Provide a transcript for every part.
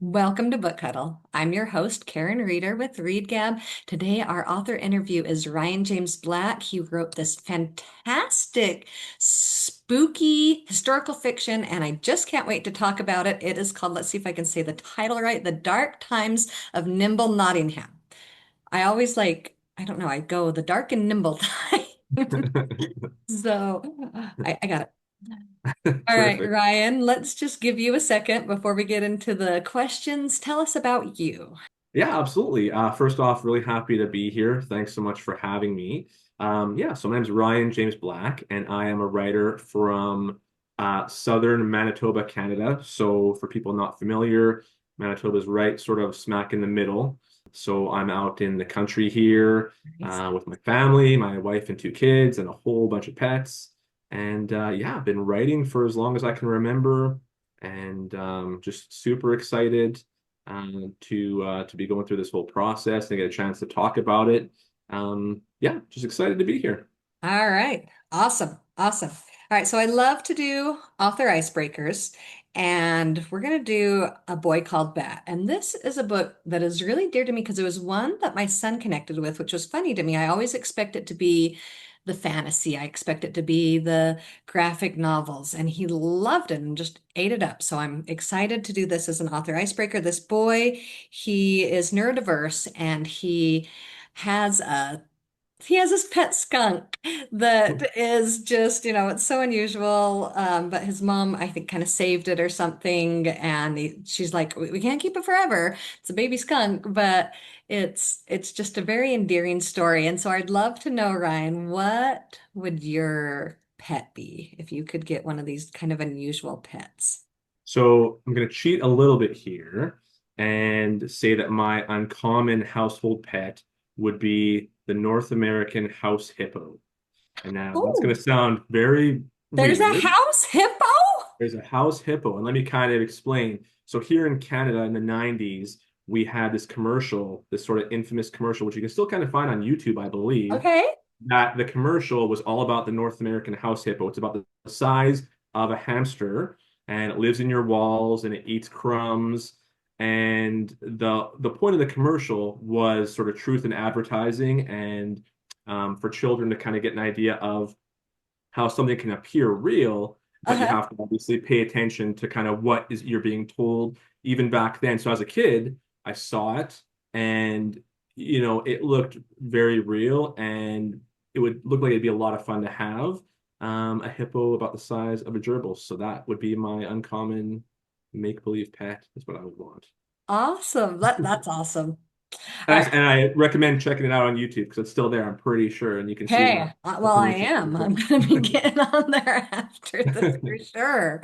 Welcome to BookHuddle. I'm your host, Karen Reeder with Readgab. Today, our author interview is Ryan James Black. He wrote this fantastic, spooky historical fiction, and I just can't wait to talk about it. It is called, let's see if I can say the title right, The Dark Times of Nimble, Nottingham. I always I don't know, I go the dark and nimble time. So I got it. All right, Terrific. Ryan, let's just give you a second before we get into the questions. Tell us about you. Yeah, absolutely. First off, really happy to be here. Thanks so much for having me. Yeah, so my name's Ryan James Black, and I am a writer from southern Manitoba, Canada. So for people not familiar, Manitoba is right sort of smack in the middle. So I'm out in the country here Nice. with my family, my wife and two kids, and a whole bunch of pets. And yeah, I've been writing for as long as I can remember, and just super excited to be going through this whole process and get a chance to talk about it. Yeah, just excited to be here. All right. Awesome. Awesome. All right. So I love to do author icebreakers, and we're going to do A Boy Called Bat. And this is a book that is really dear to me because it was one that my son connected with, which was funny to me. I always expect it to be the fantasy, I expect it to be the graphic novels, and he loved it and just ate it up. So I'm excited to do this as an author icebreaker. This boy, he is neurodiverse and has a he has this pet skunk that is just, it's so unusual. But his mom, I think, kind of saved it or something. And she's like, we can't keep it forever. It's a baby skunk, but it's just a very endearing story. And so I'd love to know, Ryan, what would your pet be if you could get one of these kind of unusual pets? So I'm going to cheat a little bit here and say that my uncommon household pet would be the North American house hippo. And now that's going Oh, to sound very there's a weird. house hippo? There's a house hippo, and let me kind of explain. So here in Canada in the 90s, we had this commercial, this sort of infamous commercial, which you can still kind of find on YouTube, I believe, Okay. that the commercial was all about the North American house hippo. It's about the size of a hamster, and it lives in your walls and it eats crumbs. And the point of the commercial was sort of truth in advertising and for children to kind of get an idea of how something can appear real, but you Uh-huh. have to obviously pay attention to kind of what is you're being told even back then. So as a kid, I saw it and it looked very real and it would look like it'd be a lot of fun to have a hippo about the size of a gerbil. So that would be my uncommon make-believe pet. That's what I would want. Awesome. That's awesome. All And I, right. and I recommend checking it out on YouTube because it's still there, I'm pretty sure, and you can see Hey, the well, I information. am. I'm going to be getting on there after this for sure.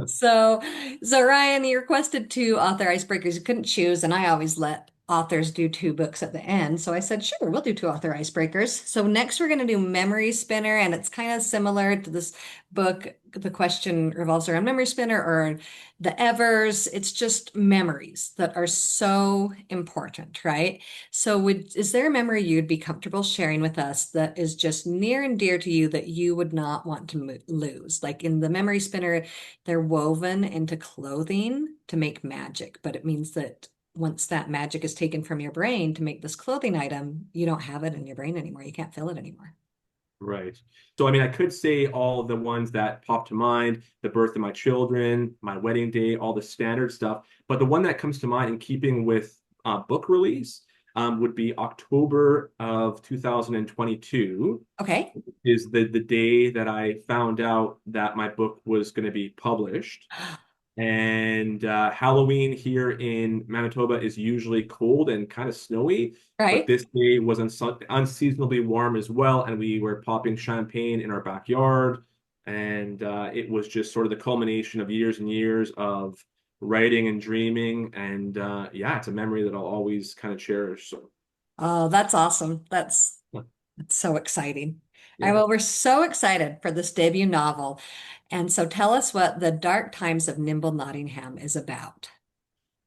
So, so Ryan, you requested two author icebreakers. You couldn't choose, and I always let authors do two books at the end. So I said, sure, we'll do two author icebreakers. So next we're going to do Memory Spinner, and it's kind of similar to this book. The question revolves around Memory Spinner or the Evers. It's just memories that are so important, right? So is there a memory you'd be comfortable sharing with us that is just near and dear to you that you would not want to lose? Like in the memory spinner, they're woven into clothing to make magic, but it means that once that magic is taken from your brain to make this clothing item, you don't have it in your brain anymore. You can't feel it anymore. Right. So, I mean, I could say all the ones that pop to mind, the birth of my children, my wedding day, all the standard stuff. But the one that comes to mind in keeping with book release would be October of 2022 Okay. is the day that I found out that my book was going to be published. And Halloween here in Manitoba is usually cold and kind of snowy, but Right. this day was unseasonably warm as well, and we were popping champagne in our backyard, and it was just sort of the culmination of years and years of writing and dreaming, and yeah, it's a memory that I'll always kind of cherish. So Oh, that's awesome. That's so exciting. All right, yeah. well, we're so excited for this debut novel. And so tell us what The Dark Times of Nimble Nottingham is about.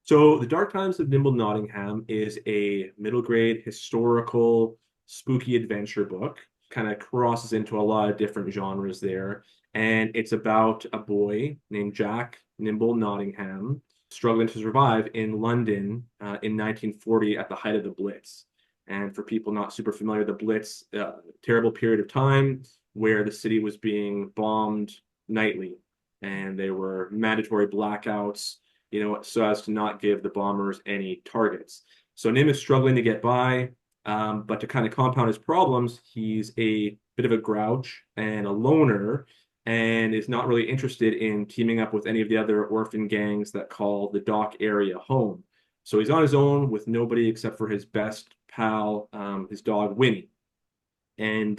So, The Dark Times of Nimble Nottingham is a middle grade historical spooky adventure book. Kind of crosses into a lot of different genres there. And it's about a boy named Jack Nimble Nottingham. struggling to survive in London in 1940 at the height of the Blitz. And for people not super familiar, the Blitz, terrible period of time where the city was being bombed nightly, and there were mandatory blackouts, so as to not give the bombers any targets. So Nim is struggling to get by, but to kind of compound his problems, he's a bit of a grouch and a loner, and is not really interested in teaming up with any of the other orphan gangs that call the dock area home. So he's on his own with nobody except for his best pal, his dog Winnie. And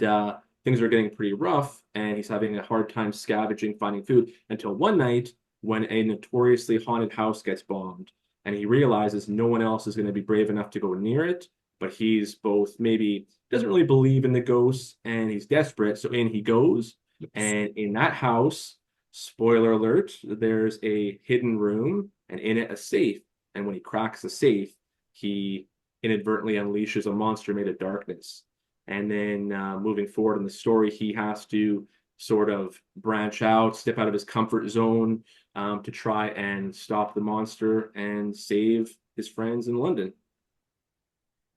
things are getting pretty rough, and he's having a hard time scavenging, finding food until one night when a notoriously haunted house gets bombed, and he realizes no one else is going to be brave enough to go near it. But he's both maybe doesn't really believe in the ghosts, and he's desperate, so in he goes. And in that house, spoiler alert, there's a hidden room, and in it a safe. And when he cracks the safe, he inadvertently unleashes a monster made of darkness. And then moving forward in the story, he has to sort of branch out, step out of his comfort zone, to try and stop the monster and save his friends in London.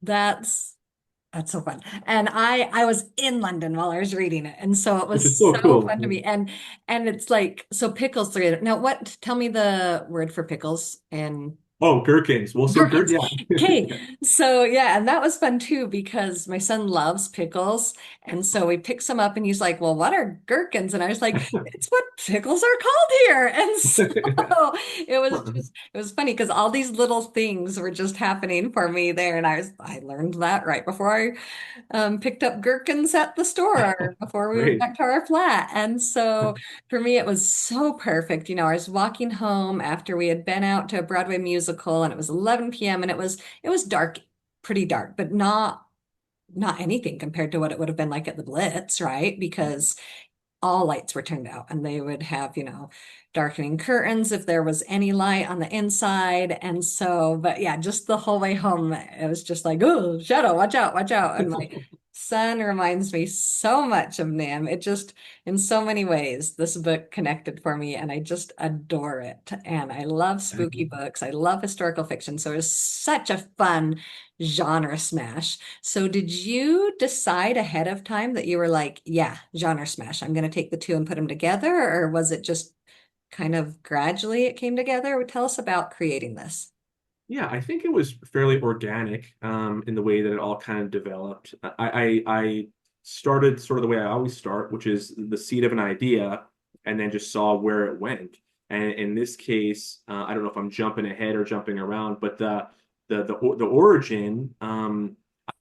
That's That's so fun. And I was in London while I was reading it. And so it Which was is so so cool. fun to me. And it's like so pickles three. Now what tell me the word for pickles and Oh, gherkins. Well, so gherkins. Okay. yeah. So yeah, and that was fun too because my son loves pickles. And so we picked some up and he's like, well, what are gherkins? And I was like, it's what pickles are called here. And so it was funny because all these little things were just happening for me there. And I learned that right before I picked up gherkins at the store before we went Great. back to our flat. And so for me, it was so perfect. You know, I was walking home after we had been out to a Broadway musical and it was 11 p.m. and it was dark, pretty dark, but not anything compared to what it would have been like at the Blitz, right? Because all lights were turned out and they would have, you know, darkening curtains if there was any light on the inside. And so, but yeah, just the whole way home, it was just like, oh, shadow, watch out, watch out. And my son reminds me so much of Nim. It just, in so many ways, this book connected for me and I just adore it. And I love spooky books. I love historical fiction. So it was such a fun genre smash. So did you decide ahead of time that you were like, yeah, genre smash, I'm going to take the two and put them together? Or was it just kind of gradually it came together? Tell us about creating this. Yeah, I think it was fairly organic in the way that it all kind of developed. I started sort of the way I always start, which is the seed of an idea, and then just saw where it went. And in this case, I don't know if I'm jumping ahead or jumping around, but the origin. I'm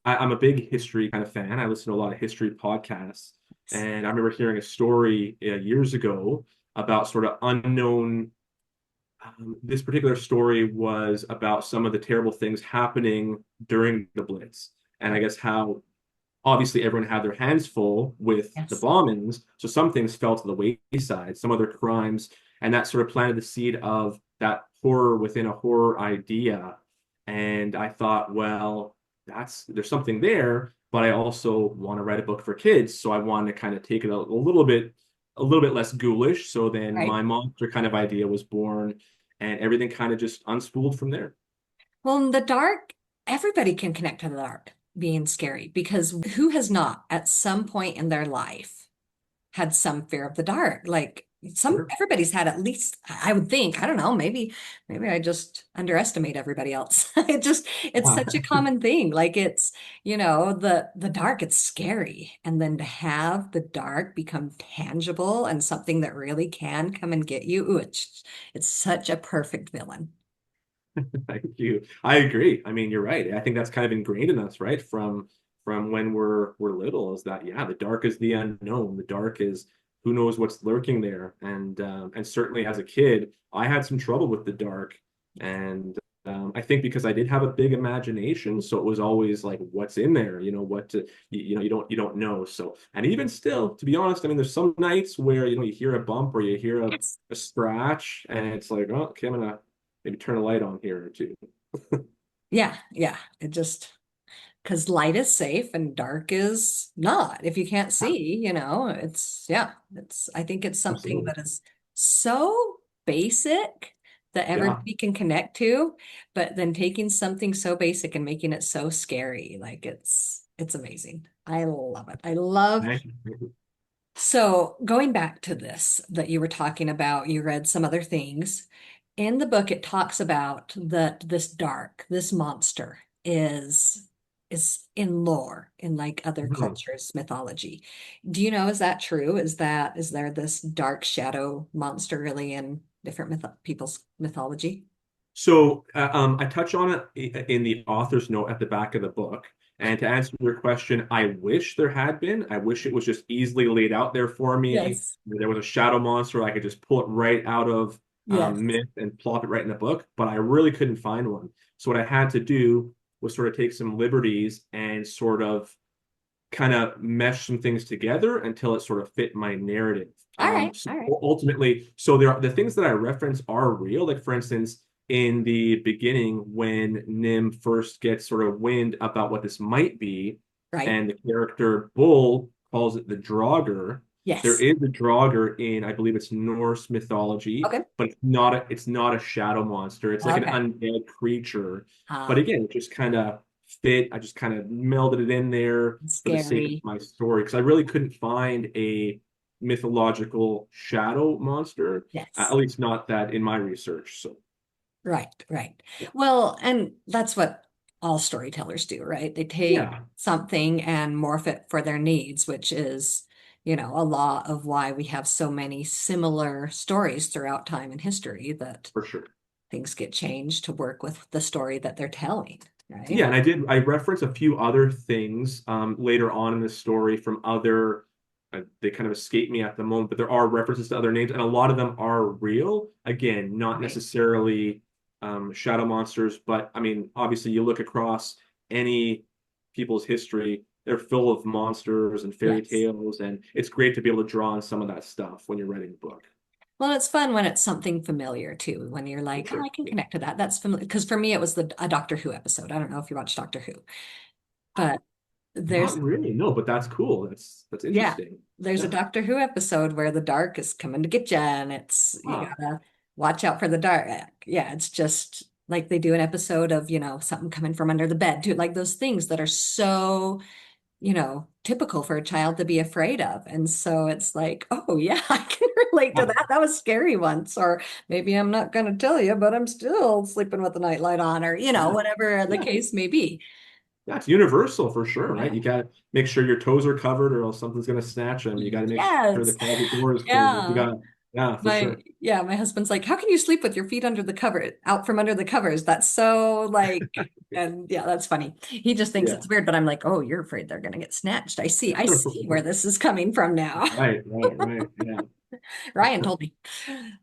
a big history kind of fan. I listen to a lot of history podcasts, and I remember hearing a story years ago about sort of unknown this particular story was about some of the terrible things happening during the Blitz. And I guess how obviously everyone had their hands full with the Yes. bombings. So some things fell to the wayside, some other crimes. And that sort of planted the seed of that horror within a horror idea. And I thought, well, there's something there, but I also want to write a book for kids. So I wanted to kind of take it a little bit less ghoulish. So then Right. my monster kind of idea was born, and everything kind of just unspooled from there. Well, in the dark, everybody can connect to the dark being scary because who has not at some point in their life had some fear of the dark? Like some Sure. everybody's had at least, I would think, I don't know, maybe I just underestimate everybody else. It's such a common thing. Like it's, you know, the dark, it's scary. And then to have the dark become tangible and something that really can come and get you, ooh, it's such a perfect villain. Thank you. I agree. I mean, you're right. I think that's kind of ingrained in us, right? From when we're little, is that yeah, the dark is the unknown. The dark is who knows what's lurking there. And certainly as a kid, I had some trouble with the dark. And I think because I did have a big imagination, so it was always like, what's in there? You know, you don't know. So, and even still, to be honest, I mean, there's some nights where you hear a bump or you hear Yes. a scratch, and it's like, oh, okay, I'm gonna maybe turn a light on here or two. Yeah, yeah. It just because light is safe and dark is not. If you can't see, you know, it's yeah, I think it's something Absolutely. that is so basic, that Yeah. everybody can connect to, but then taking something so basic and making it so scary. Like it's amazing. I love it. I love Thank you. Thank you. so going back to this that you were talking about, you read some other things. In the book, it talks about that this monster is in lore in like other Mhm. cultures, mythology. Do you know, is that true? Is there this dark shadow monster really in different people's mythology? So I touch on it in the author's note at the back of the book. And to answer your question, I wish there had been. I wish it was just easily laid out there for me. Yes. There was a shadow monster. I could just pull it right out of Yes. myth and plop it right in the book. But I really couldn't find one. So what I had to do was sort of take some liberties and sort of kind of mesh some things together until it sort of fit my narrative. All right. So All right. ultimately, so there are the things that I reference are real. Like for instance, in the beginning, when Nim first gets sort of wind about what this might be, Right. and the character Bull calls it the Draugr. There Yes. is a Draugr in, I believe it's Norse mythology, Okay. but it's not a shadow monster. It's like an Okay. undead creature. But Uh, again, it just kind of fit. I just kind of melded it in there for the sake of Scary. my story because I really couldn't find a mythological shadow monster, at Yes. least not that in my research. So Right, right. yeah, Well, and that's what all storytellers do, right? They take yeah, something and morph it for their needs, which is, a lot of why we have so many similar stories throughout time and history that for sure. things get changed to work with the story that they're telling, right? Yeah, and I reference a few other things later on in the story from other they kind of escape me at the moment, but there are references to other names, and a lot of them are real. Again, not Right. necessarily shadow monsters, but I mean, obviously, you look across any people's history, they're full of monsters and fairy Yes. tales, and it's great to be able to draw on some of that stuff when you're writing a book. Well, it's fun when it's something familiar too, when you're For like, oh, sure. I can Yeah. connect to that. That's familiar. Because for me, it was a Doctor Who episode. I don't know if you watch Doctor Who, but there's Not really, no, but that's cool. That's Yeah, interesting. there's a Yeah. Doctor Who episode where the dark is coming to get you, and you Ah, gotta watch out for the dark. Yeah, it's just like they do an episode of, something coming from under the bed too, like those things that are so, typical for a child to be afraid of. And so it's like, oh yeah, I can relate to ah, that. That was scary once, or maybe I'm not gonna tell you, but I'm still sleeping with the nightlight on, or yeah. whatever the Yeah. case may be. That's universal for sure, right? Yeah. You got to make sure your toes are covered or else something's going to snatch them. You got to make sure the Yes. closet door is closed. You Yeah. got, yeah, for sure. My husband's like, how can you sleep with your feet under the cover, out from under the covers? That's so like, and yeah, that's funny. He just thinks Yeah. it's weird, but I'm like, oh, you're afraid they're gonna get snatched. I see where this is coming from now. Right, right, right. Yeah. Ryan told me.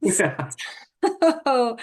Yeah. So,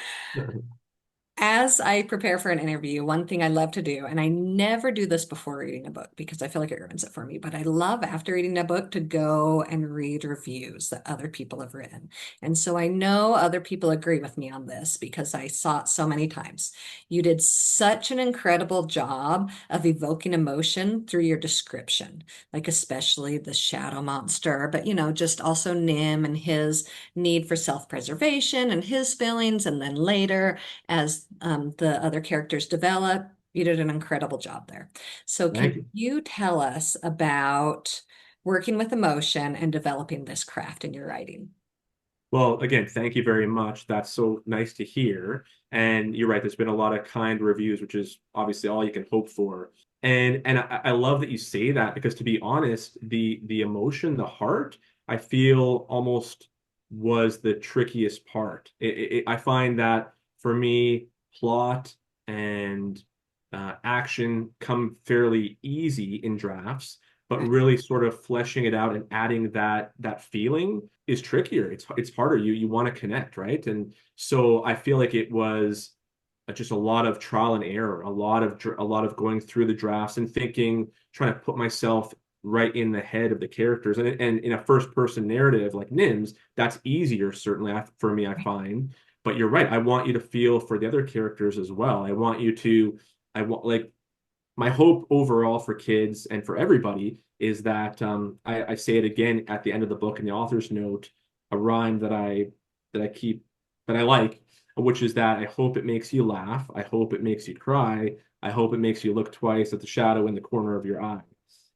as I prepare for an interview, one thing I love to do, and I never do this before reading a book because I feel like it ruins it for me, but I love after reading a book to go and read reviews that other people have written. And so I know other people agree with me on this because I saw it so many times. You did such an incredible job of evoking emotion through your description, like especially the shadow monster, but just also Nim and his need for self-preservation and his feelings, and then later as the other characters develop. You did an incredible job there. So, can Thank you. you tell us about working with emotion and developing this craft in your writing? Well, again, thank you very much. That's so nice to hear. And you're right, there's been a lot of kind reviews, which is obviously all you can hope for. And I love that you say that because to be honest, the emotion, the heart, I feel almost was the trickiest part. I find that for me, plot and action come fairly easy in drafts, but Right. really sort of fleshing it out and adding that feeling is trickier. It's harder. You want to connect, right? And so I feel like it was just a lot of trial and error, a lot of going through the drafts and thinking, trying to put myself right in the head of the characters. And in a first person narrative like Nim's, that's easier certainly for me, I find. But you're right. I want you to feel for the other characters as well. I want like my hope overall for kids and for everybody is that I say it again at the end of the book in the author's note, a rhyme that I keep that I like. which is that I hope it makes you laugh. I hope it makes you cry. I hope it makes you look twice at the shadow in the corner of your eye.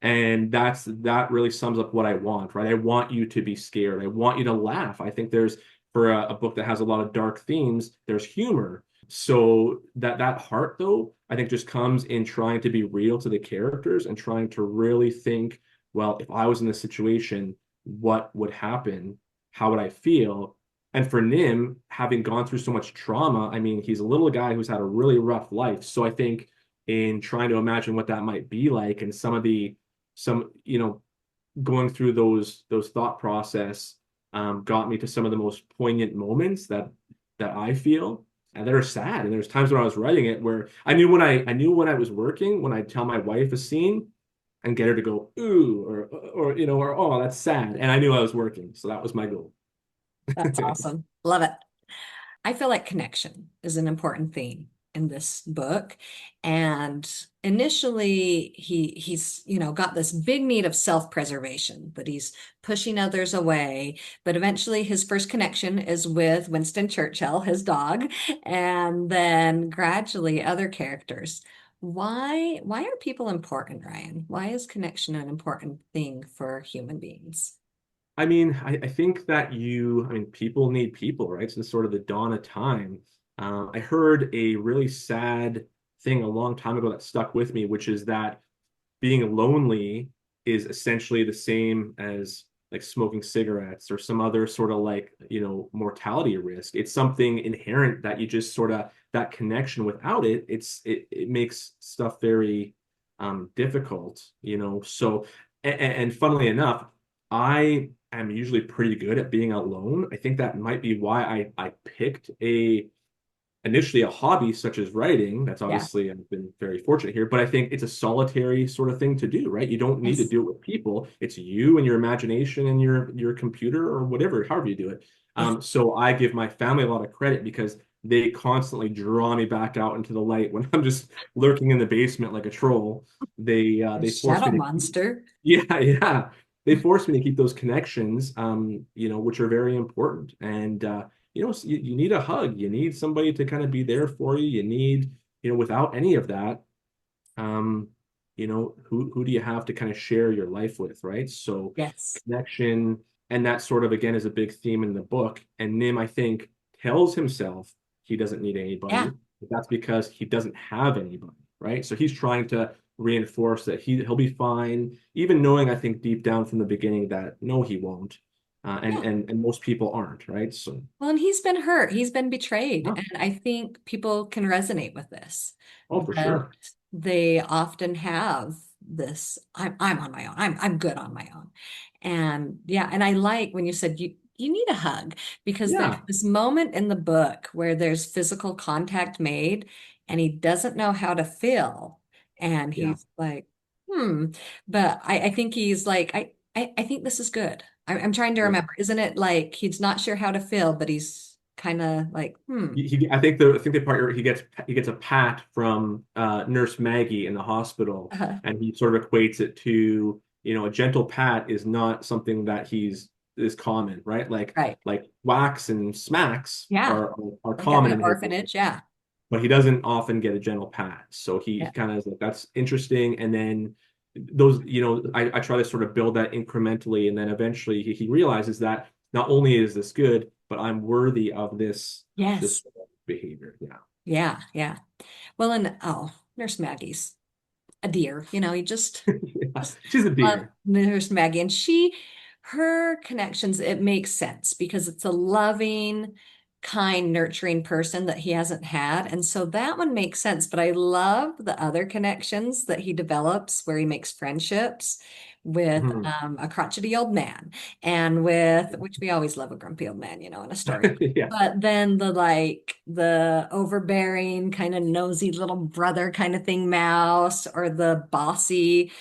And that really sums up what I want, right? I want you to be scared. I want you to laugh. I think there's for a book that has a lot of dark themes, there's humor. So that heart though, I think just comes in trying to be real to the characters and trying to really think, well, if I was in this situation, what would happen? How would I feel? And for Nim, having gone through so much trauma, I mean, he's a little guy who's had a really rough life. So I think in trying to imagine what that might be like and some going through those thought process got me to some of the most poignant moments that I feel and that are sad. And there's times when I was writing it where I knew when I was working, when I tell my wife a scene and get her to go ooh or oh that's sad, and I knew I was working, so that was my goal. That's awesome. Love it. I feel like connection is an important theme in this book. And initially he's got this big need of self-preservation, that he's pushing others away. But eventually his first connection is with Winston Churchill, his dog, and then gradually other characters. Why are people important, Ryan? Why is connection an important thing for human beings? I mean, I think that I mean, people need people, right? Since sort of the dawn of time. I heard a really sad thing a long time ago that stuck with me, which is that being lonely is essentially the same as like smoking cigarettes or some other sort of like, mortality risk. It's something inherent that you just sort of that connection without it, it makes stuff very difficult, So and funnily enough, I am usually pretty good at being alone. I think that might be why I picked a initially a hobby such as writing. That's Yeah. obviously I've been very fortunate here, but I think it's a solitary sort of thing to do, right? You don't need to Yes. do it with people. It's you and your imagination and your computer or whatever, however you do it. Yes. So I give my family a lot of credit because they constantly draw me back out into the light when I'm just lurking in the basement like a troll. The They force shadow me to keep, monster. yeah, yeah. They force me to keep those connections, which are very important. And you need a hug. You need somebody to kind of be there for you. You need, without any of that, um, who do you have to kind of share your life with, right? So Yes. connection, and that sort of again is a big theme in the book. And Nim, I think, tells himself he doesn't need Yeah. anybody, but that's because he doesn't have anybody, right? So he's trying to reinforce that he'll be fine, even knowing I think deep down from the beginning that no, he won't. Yeah. And most people aren't, right? So Well, and he's been hurt. He's been betrayed. yeah. And I think people can resonate with this, Oh, for that sure. they often have this, I'm on my own. I'm good on my own. And yeah, and I like when you said you need a hug, because there's Yeah. this moment in the book where there's physical contact made and he doesn't know how to feel. And Yeah. he's like, hmm. But I think he's like, I think this is good. I'm trying to Yeah. remember. Isn't it like he's not sure how to feel, but he's kind of like, hmm. I think the part where he gets a pat from Nurse Maggie in the hospital, and he sort of equates it to, a gentle pat is not something that is common, right? Right. Like whacks and smacks Yeah. are Like at common the in his life, orphanage. Yeah. but he doesn't often get a gentle pat. So he Yeah. kind of is like, that's interesting. And then those, I try to sort of build that incrementally. And then eventually he realizes that not only is this good, but I'm worthy of this Yes. behavior. Yeah. Yeah. Yeah. Well, and oh, Nurse Maggie's a dear. You Yeah. just She's a love deer. Nurse Maggie. And her connections, it makes sense because it's a loving, kind, nurturing person that he hasn't had. And so that one makes sense. But I love the other connections that he develops where he makes friendships with Mhm. a crotchety old man, and with, which we always love a grumpy old man, in a story. Yeah. But then the overbearing, kind of nosy little brother kind of thing, Mouse, or the bossy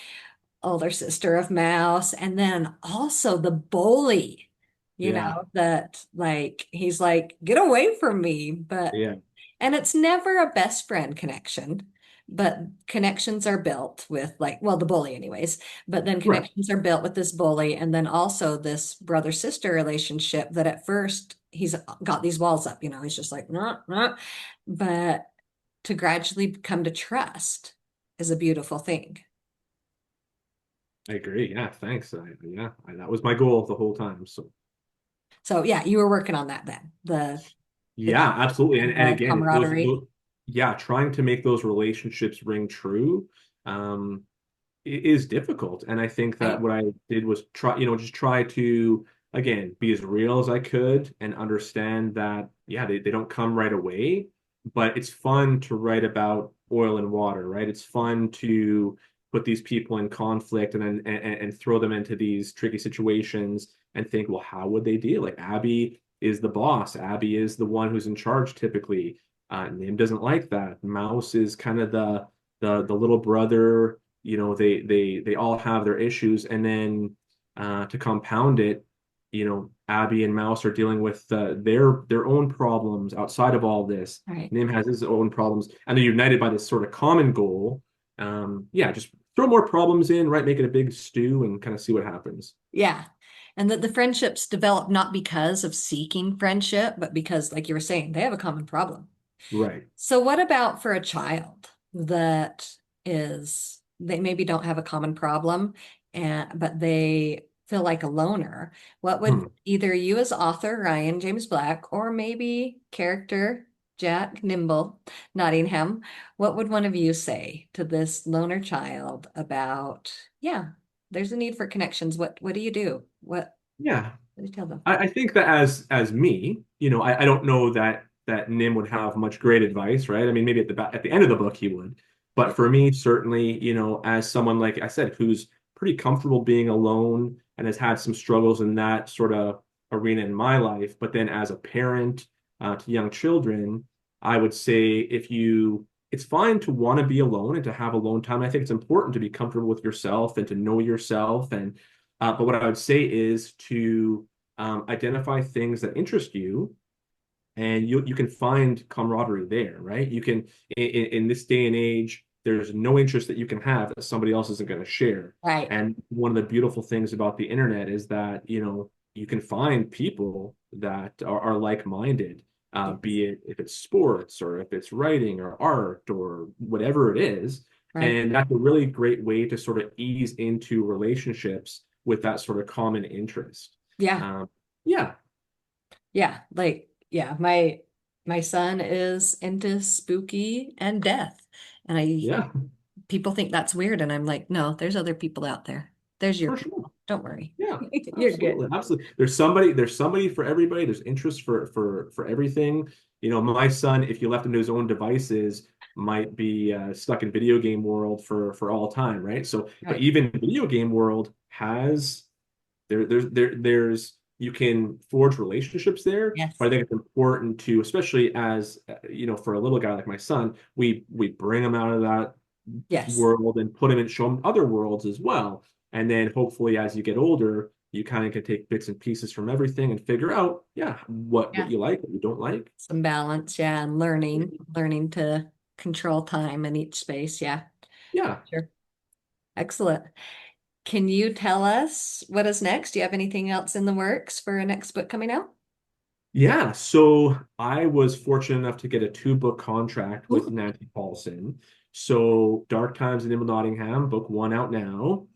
older sister of Mouse, and then also the bully, Yeah. that like he's like, get away from me. But Yeah. and it's never a best friend connection, but connections are built with like, well, the bully anyways, but then Right. connections are built with this bully and then also this brother-sister relationship that at first he's got these walls up, he's just like, nah, nah. But to gradually come to trust is a beautiful thing. I agree. Yeah, thanks. That was my goal the whole time. So So yeah, you were working on that then. The yeah, absolutely. And the again, it's camaraderie. yeah, trying to make those relationships ring true. Um, is difficult. And I think that Right. what I did was just try to, again, be as real as I could and understand that, yeah, they don't come right away, but it's fun to write about oil and water, right? It's fun to put these people in conflict and throw them into these tricky situations and think, well, how would they deal? Like Abby is the boss. Abby is the one who's in charge typically. Nim doesn't like that. Mouse is kind of the little brother. They all have their issues, and then to compound it, Abby and Mouse are dealing with their own problems outside of all this. Right. Nim has his own problems, and they're united by this sort of common goal. Yeah, just throw more problems in, right? Make it a big stew and kind of see what happens. Yeah. And that the friendships develop not because of seeking friendship, but because, like you were saying, they have a common problem. Right. So, what about for a child that they maybe don't have a common problem, but they feel like a loner? What would Hmm. either you as author, Ryan James Black, or maybe character Jack Nimble, Nottingham, what would one of you say to this loner child about, yeah, there's a need for connections. What do you do? Yeah. What do you tell them? I think that as me, I don't know that Nim would have much great advice, right? I mean, maybe at the end of the book he would, but for me, certainly, as someone like I said, who's pretty comfortable being alone and has had some struggles in that sort of arena in my life, but then as a parent to young children, I would say it's fine to want to be alone and to have alone time. I think it's important to be comfortable with yourself and to know yourself but what I would say is to identify things that interest you, and you can find camaraderie there, right? You can in this day and age, there's no interest that you can have that somebody else isn't going to share. Right. And one of the beautiful things about the internet is that you can find people that are like-minded, Yes. be it if it's sports or if it's writing or art or whatever it is. Right. And that's a really great way to sort of ease into relationships with that sort of common interest. Yeah. Um, yeah, Yeah, like yeah, my son is into spooky and death. And I yeah, people think that's weird and I'm like, "No, there's other people out there. There's your for sure. people. Don't worry. Yeah, You're good." absolutely, absolutely. There's somebody for everybody. There's interest for everything. My son, if you left him to his own devices, might be stuck in video game world for all time, right? So, but Right. even video game world has there's you can forge relationships there, but Yes. I think it's important to, especially as for a little guy like my son, we bring him out of that Yes. world and put him and show him other worlds as well. And then hopefully as you get older, you kind of can take bits and pieces from everything and figure out, yeah, what Yeah. you like, what you don't like. Some balance, yeah, and learning to control time in each space. Yeah. Yeah. Sure. Excellent. Can you tell us what is next? Do you have anything else in the works for a next book coming out? Yeah. So I was fortunate enough to get a two-book contract with Ooh, Nancy Paulson. So Dark Times and Nimble Nottingham, book one out now.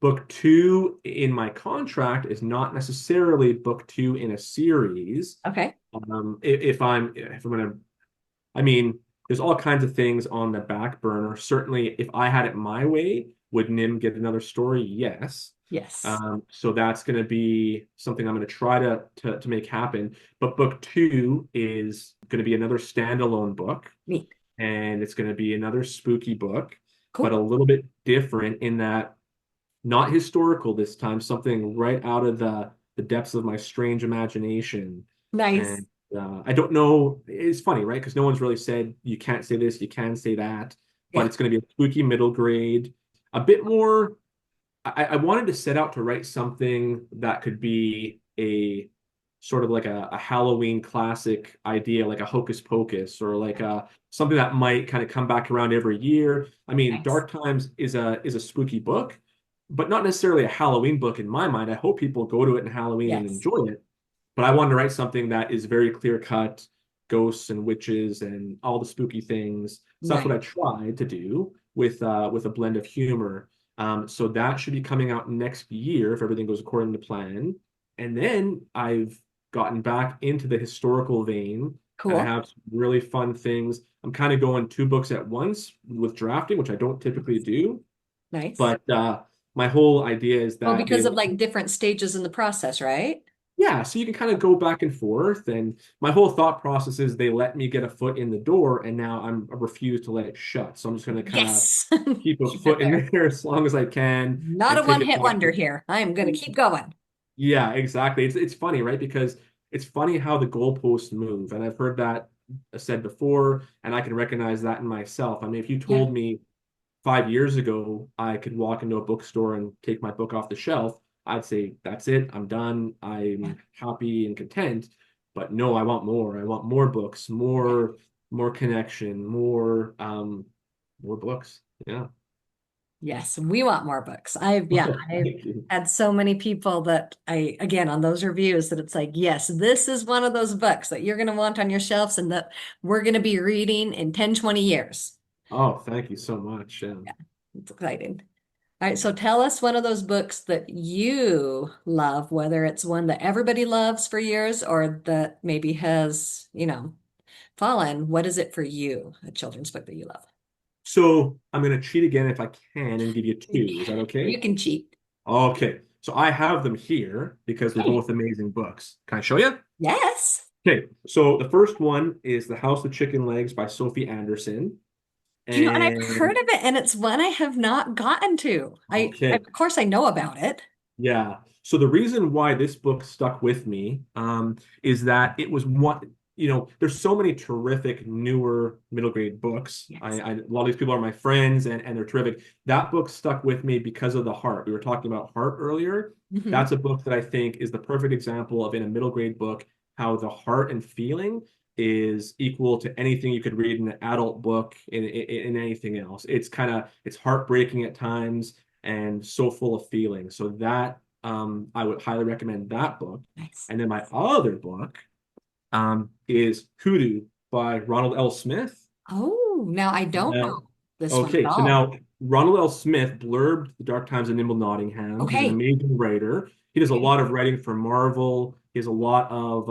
Book two in my contract is not necessarily book two in a series. okay. If I'm gonna, I mean, there's all kinds of things on the back burner. Certainly, if I had it my way, would Nim get another story? Yes. Yes. So that's going to be something I'm going to try to make happen. But book two is going to be another standalone book, Neat. and it's going to be another spooky book, but a Cool. little bit different in that not historical this time, something right out of the depths of my strange imagination. Nice. And I don't know, it's funny, right? Because no one's really said you can't say this, you can say that, but Yeah. it's going to be a spooky middle grade, a bit more. I wanted to set out to write something that could be a sort of like a Halloween classic idea, like a Hocus Pocus, or like something that might kind of come back around every year. I mean, Nice. Dark Times is a spooky book, but not necessarily a Halloween book in my mind. I hope people go to it in Halloween and Yes. enjoy it. But I wanted to write something that is very clear cut, ghosts and witches and all the spooky things. So that's what Right. I tried to do with a blend of humor. So that should be coming out next year if everything goes according to plan. And then I've gotten back into the historical vein, and I Cool. have some really fun things. I'm kind of going two books at once with drafting, which I don't typically do. Nice. But my whole idea is Well, that be because of able like to, different stages in the process, right? yeah, so you can kind of go back and forth. And my whole thought process is they let me get a foot in the door, and now I refuse to let it shut. So I'm just going to kind of Yes. keep a Keep it foot in there. there as long as I can Not and a take it one-hit back wonder to. here. I am going to keep going. Yeah, exactly. It's funny, right? Because it's funny how the goalposts move, and I've heard that said before, and I can recognize that in myself. I mean, if you Yeah. told me 5 years ago I could walk into a bookstore and take my book off the shelf, I'd say that's it. I'm done. Yeah. I'm happy and content. But no, I want more. I want more books, Yeah. more connection, more books. Yeah. Yes, we want more books. I've Thank you. had so many people that again, on those reviews that it's like, yes, this is one of those books that you're going to want on your shelves and that we're going to be reading in 10, 20 years. Oh, thank you so much. Yeah. Yeah, it's exciting. All right, so tell us one of those books that you love, whether it's one that everybody loves for years or that maybe has, fallen. What is it for you, a children's book that you love? So I'm going to cheat again if I can and give you two. Is that okay? You can cheat. Okay. So I have them here because they're Okay. both amazing books. Can I show you? Yes. Okay. So the first one is The House of Chicken Legs by Sophie Anderson. And I've heard And of it, and it's one I have not gotten to. okay. Of course, I know about it. Yeah. So the reason why this book stuck with me is that it was there's so many terrific newer middle grade books. Yes. A lot of these people are my friends and they're terrific. That book stuck with me because of the heart. We were talking about heart earlier. Hmm. That's a book that I think is the perfect example of in a middle grade book, how the heart and feeling is equal to anything you could read in an adult book in anything else. It's heartbreaking at times and so full of feeling. So that I would highly recommend that book. Nice. And then my other book is Hoodoo by Ronald L. Smith. Oh, now I don't know Now, this one at okay, so all. now Ronald L. Smith blurbed The Dark Times of Nimble Nottingham. He's an Okay. amazing writer. He does a Okay. lot of writing for Marvel. He has a lot of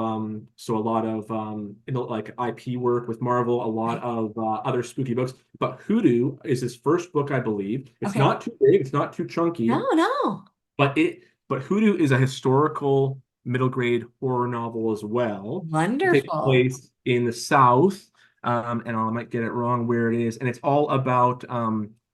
like IP work with Marvel, a lot Okay. of other spooky books. But Hoodoo is his first book, I believe. It's Okay. not too big, it's not too chunky, No, no. but Hoodoo is a historical middle grade horror novel as well. It takes Wonderful. place in the South, and I might get it wrong where it is, and it's all about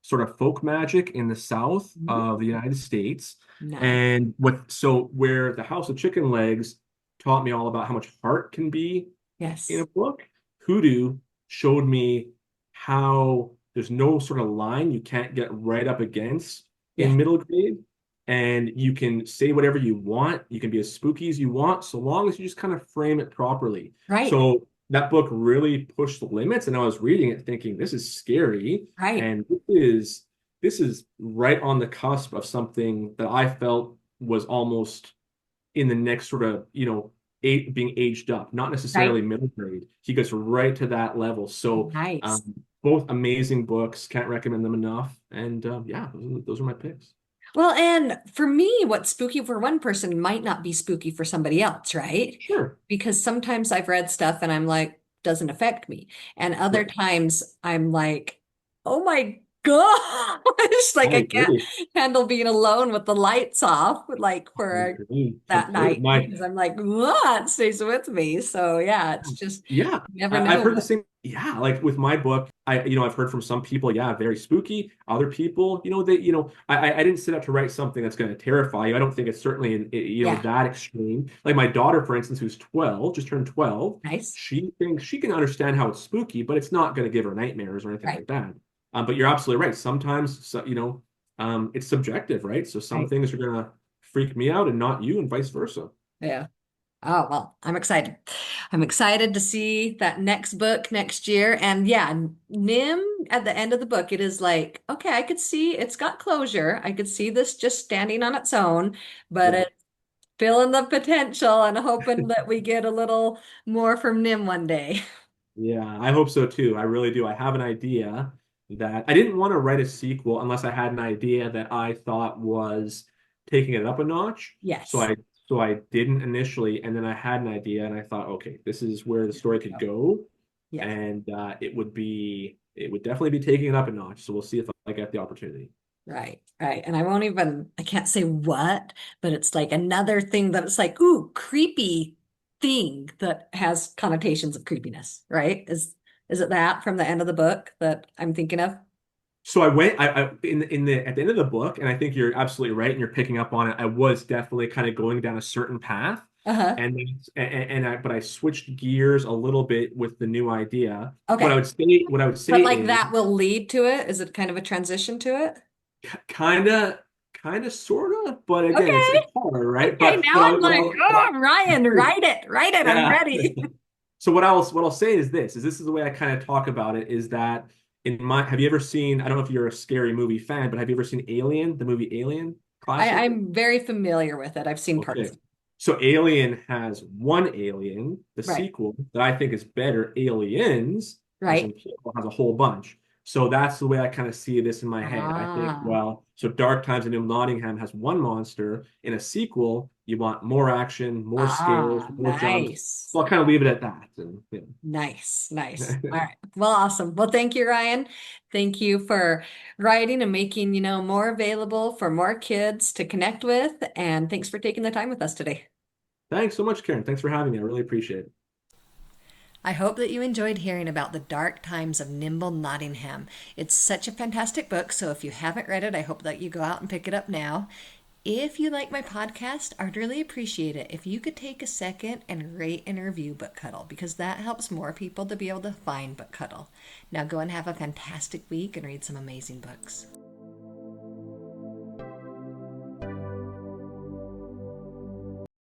sort of folk magic in the South Mhm. of the United States. Nice. And where the House of Chicken Legs taught me all about how much heart can be in a Yes. book, Hoodoo showed me how there's no sort of line you can't get right up against in Yes. middle grade. And you can say whatever you want. You can be as spooky as you want, so long as you just kind of frame it properly. Right. So that book really pushed the limits. And I was reading it thinking, this is scary. Right. And this is right on the cusp of something that I felt was almost in the next sort of, being aged up, not necessarily Right. middle grade. He gets right to that level. So Nice. both amazing books. Can't recommend them enough. And yeah, those are my picks. Well, and for me, what's spooky for one person might not be spooky for somebody else, right? Sure. Because sometimes I've read stuff and I'm like, doesn't affect me. And other Right. times I'm like, oh my gosh, like I I can't agree. handle being alone with the lights off, like I for agree that completely. night because I'm like, what stays with me? So yeah, it's just, Yeah, you never I've know heard the what. same. Yeah, like with my book, I've heard from some people, yeah, very spooky. Other people, I didn't set out to write something that's going to terrify you. I don't think it's certainly, Yeah, that extreme. Like my daughter, for instance, who's 12, just turned 12, nice. she thinks she can understand how it's spooky, but it's not going to give her nightmares or anything Right, like that. But you're absolutely right. Sometimes, so, it's subjective, right? So some right. things are going to freak me out and not you, and vice versa. Yeah. Oh, well, I'm excited. I'm excited to see that next book next year. And yeah, Nim at the end of the book, it is like, okay, I could see it's got closure. I could see this just standing on its own, but Yeah. it's feeling the potential and hoping that we get a little more from Nim one day. Yeah, I hope so too. I really do. I have an idea that I didn't want to write a sequel unless I had an idea that I thought was taking it up a notch. So Yes. I didn't initially, and then I had an idea and I thought, okay, this is where the story could go, Yeah. and it would definitely be taking it up a notch. So we'll see if I get the opportunity. Right, right. And I won't even, I can't say what, but it's like another thing that it's like, ooh, creepy thing that has connotations of creepiness, right? Is it that from the end of the book that I'm thinking of? So I in the at the end of the book, and I think you're absolutely right, and you're picking up on it. I was definitely kind of going down a certain path, Uh-huh. and but I switched gears a little bit with the new idea. Okay. What I would But say like is that will lead to it. Is it kind of a transition to it? kind of, sort of, but again, Okay. it's hard, right? Okay. Now I'm like, But oh, Ryan, write it. Write it. I'm yeah. ready. So what I'll say is this is the way I kind of talk about it is that in my have you ever seen, I don't know if you're a scary movie fan, but have you ever seen Alien, the movie Alien, classic? I'm very familiar with it. I've seen parts. Okay. So Alien has one alien, the Right. sequel that I think is better. Aliens, as in Right. plural, has a whole bunch. So that's the way I kind of see this in my head. I think, Ah. well, so Dark Times in New Nottingham has one monster. In a sequel, you want more action, more scares, Ah, more jumps. nice. So I'll kind of leave it at that. And, Nice, nice. yeah. All right. Well, awesome. Well, thank you, Ryan. Thank you for writing and making, more available for more kids to connect with. And thanks for taking the time with us today. Thanks so much, Karen. Thanks for having me. I really appreciate it. I hope that you enjoyed hearing about the dark times of Nimble Nottingham. It's such a fantastic book, so if you haven't read it, I hope that you go out and pick it up now. If you like my podcast, I'd really appreciate it if you could take a second and rate and review BookHuddle because that helps more people to be able to find BookHuddle. Now go and have a fantastic week and read some amazing books.